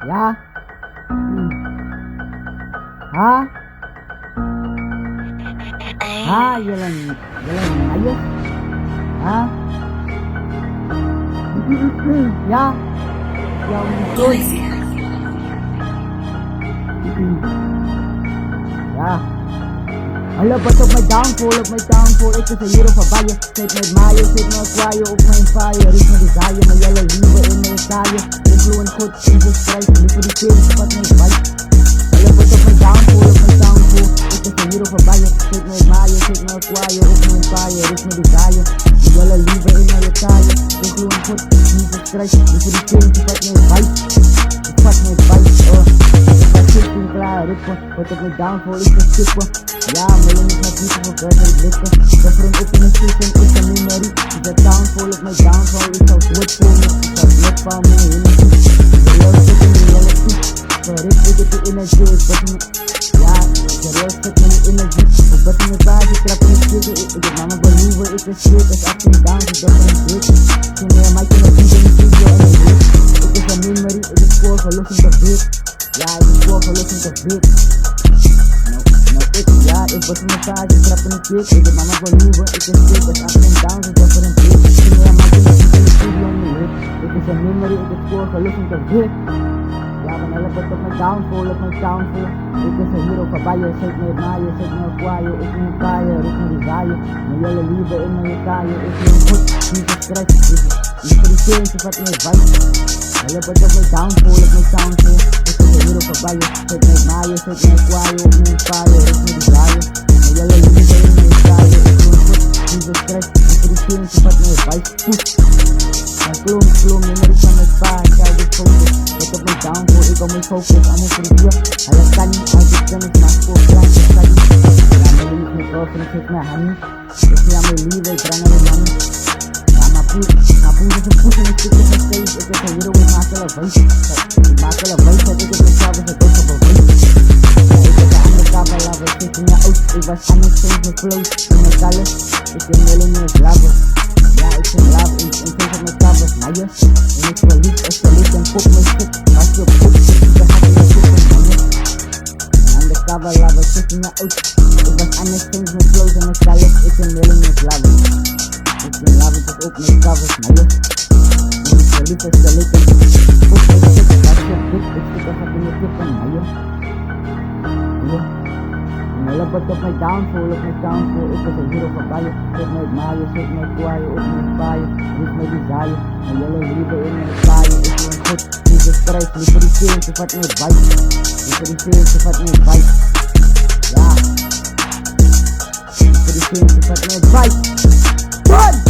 Ja? Ha? Ha? Jalan ayo. Ha? Ya? Ya ampun. Ja. Alle wat op mijn downfall, ik is een hero van Baye. Zit met maaien, zit met kwaaien, op mijn fire. Riep me desire, mijn jelle lieve in mijn taaien. Influent goed, in de strijd, liever die kills, wat mijn vibe. Alle wat op mijn downfall, ik is een hero van Baye. Zit met maaien, zit met kwaaien, op mijn fire. Riep me desire, mijn jelle lieve in mijn taaien. Influent goed, in de strijd, liever die kills, wat mijn vibe. Wat mijn vibe, klaar, rippen. Wat op mijn downfall is te skippen. Ja, mijn is naar dieper voor buiten blikken. De front op in de system is een memory. De downfall op mijn downfall is al goed voor me. Ik zal net van mijn energie. De real zit in de reality. Verrip ik het de energie. Ja, de real zit in de energie. Ik ben in de baas, ik trap in de shit. Ik heb mama believer, ik is shit. Ik up and down, ik ben in de dik. Toen meer Mike in de video en de studio en de week. Ik is een memory, ik is voor verlossing te week. Ja, ik is voor verlossing te week. Ja, ik was in de taart, ik trap in de kick. Ik heb mama believer, ik is shit. Ik up and down, ik ben in de dik. Toen meer Mike in de video en de studio en de week. Ik is een memory, ik is voor verlossing te week. Ja, van hele wat op mijn downfall, op mijn downfall. Ik is een hero van Baye, zit met maaien, zit met kwaaien. Ik moet kaaien, ik moet die zaaien. Mijn jelle lieve in mijn kaaien. Ik ben goed, niet gestrekt. Ik voor die kills, wat mijn vibe. Hele wat op mijn downfall, op mijn downfall. Ik is een hero van Baye, zit met maaien, zit met kwaaien. Ik moet kaaien, ik moet die zaaien. Mijn jelle lieve in mijn kaaien. Ik ben goed, niet gestrekt. Ik voor die kills, wat mijn vibe. Klom, memories van mijn spa, ik hou dit focus. Ik heb mijn downfall, ik hou mijn focus, allemaal voor de vlog. Hij is kan niet, uit de kennis, maar voor klein, ik kan niet. Ja, mijn lief, mijn girlfriend, ik zit met honey. Ik zie aan mijn lieve, ik breng aan mijn money. Ja, maar poes is een poes en ik zit in mijn stage. Ik heb een hero, ik maak alle wijs. Ik maak alle wijs, ik heb mezelf eens een dood op een wijs. Ik heb een andere kabel, ik zit in je oud. Ik was aan het steeds met flows, in mijn kallen. Ik ben millennials lover. Ja, ik ben love, ik ben op mijn covers, maar je. En ik verliefd, escalate en pop mijn shit. Als je op pop zit, dan gaat in je shit en man je. En aan de cover, love, ik zit in je oud. Ik was aan het steeds met flows en mijn kallen. Ik ben millennials lover. Ik ben love, ik ben op mijn covers, maar je. En ik verliefd, escalate en pop mijn shit. Als je op pop zit, dan gaat in je shit en man je. Hele wat op mijn downfall, ik is een hero van Baye. Zit met maaien, zit met kwaaien, op mijn paaien. Riep me die zaaien, mijn jelle lieve in mijn kaaien. Ik ben goed, niet de strijd, liever die kills, wat mijn vibe. Liever die kills, wat mijn vibe. Ja, liever die kills, wat mijn vibe. Good!